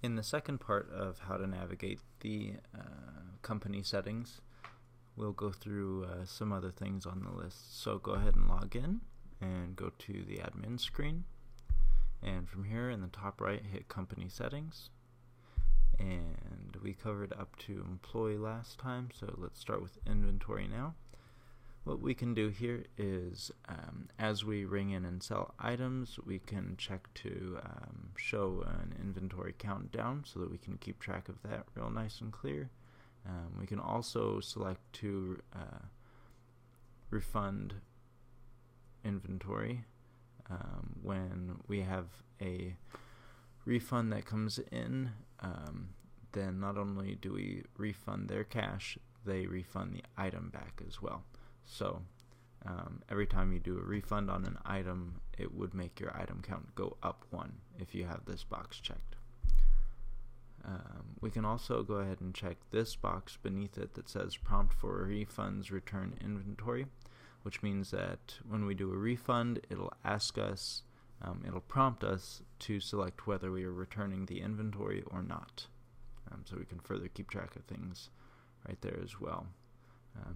In the second part of how to navigate the company settings, we'll go through some other things on the list. So go ahead and log in and go to the admin screen, and from here in the top right hit company settings, and we covered up to employee last time, so let's start with inventory now. What we can do here is as we ring in and sell items, we can check to show an inventory countdown so that we can keep track of that real nice and clear. We can also select to refund inventory when we have a refund that comes in. Then not only do we refund their cash, they refund the item back as well. So every time you do a refund on an item, it would make your item count go up 1 if you have this box checked. We can also go ahead and check this box beneath it that says prompt for refunds return inventory, which means that when we do a refund, it'll ask us, it'll prompt us to select whether we are returning the inventory or not. So we can further keep track of things right there as well.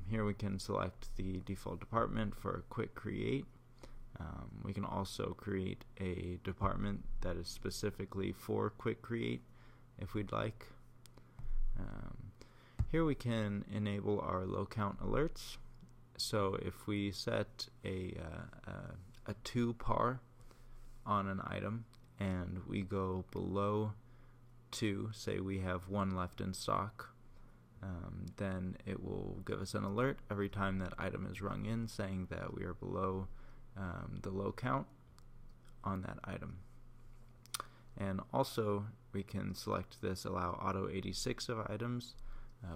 Here we can select the default department for a quick create. We can also create a department that is specifically for quick create if we'd like. Here we can enable our low count alerts. So if we set a 2 par on an item and we go below 2, say we have 1 left in stock, then it will give us an alert every time that item is rung in saying that we are below the low count on that item. And also we can select this allow auto 86 of items,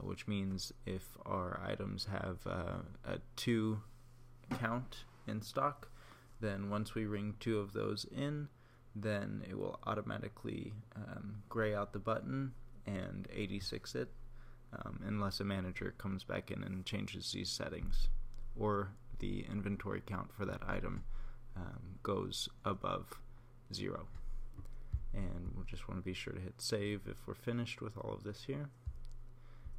which means if our items have a 2 count in stock, then once we ring 2 of those in, then it will automatically gray out the button and 86 it, unless a manager comes back in and changes these settings, or the inventory count for that item goes above 0. And we'll just want to be sure to hit save if we're finished with all of this here.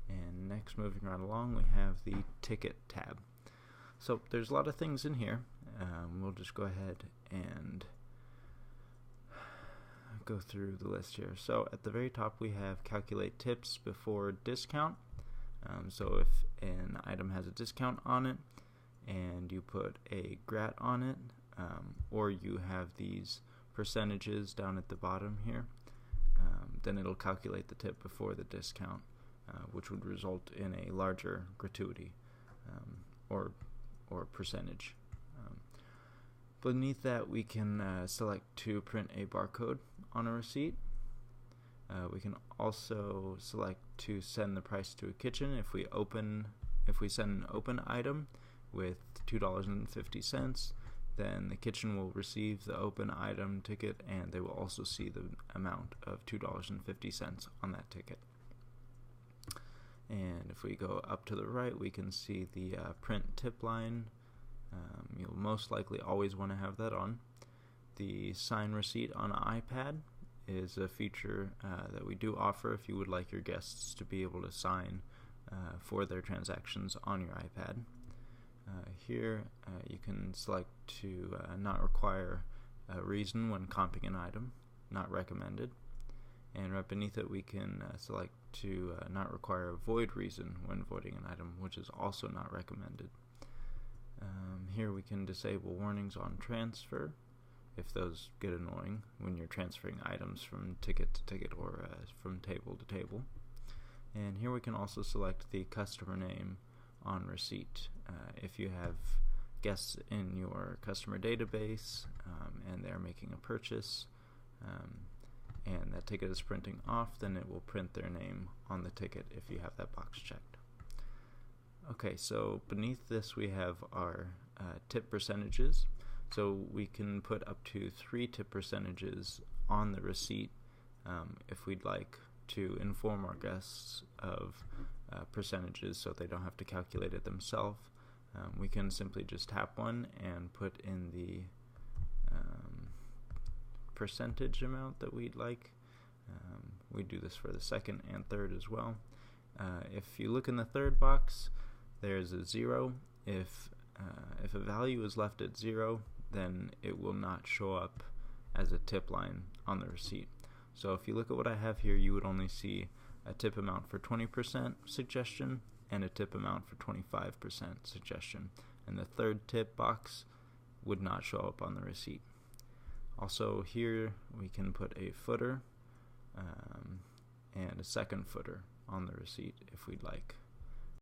And next, moving right along, we have the ticket tab. So there's a lot of things in here. We'll just go ahead and go through the list here. So at the very top we have calculate tips before discount. So if an item has a discount on it and you put a grat on it, or you have these percentages down at the bottom here, then it'll calculate the tip before the discount, which would result in a larger gratuity or percentage. Beneath that we can select to print a barcode on a receipt. We can also select to send the price to a kitchen. If we send an open item with $2.50, then the kitchen will receive the open item ticket and they will also see the amount of $2.50 on that ticket. And if we go up to the right, we can see the print tip line. You'll most likely always want to have that on. The sign receipt on an iPad is a feature that we do offer if you would like your guests to be able to sign for their transactions on your iPad. Here you can select to not require a reason when comping an item, not recommended. And right beneath it we can select to not require a void reason when voiding an item, which is also not recommended. Here we can disable warnings on transfer if those get annoying when you're transferring items from ticket to ticket or from table to table. And here we can also select the customer name on receipt. If you have guests in your customer database and they're making a purchase and that ticket is printing off, then it will print their name on the ticket if you have that box checked. Okay, so beneath this we have our tip percentages. So we can put up to 3 tip percentages on the receipt if we'd like to inform our guests of percentages so they don't have to calculate it themselves. We can simply just tap one and put in the percentage amount that we'd like. We do this for the second and third as well. If you look in the third box, there's a 0. If a value is left at 0, then it will not show up as a tip line on the receipt. So if you look at what I have here, you would only see a tip amount for 20% suggestion and a tip amount for 25% suggestion. And the third tip box would not show up on the receipt. Also here we can put a footer and a second footer on the receipt if we'd like.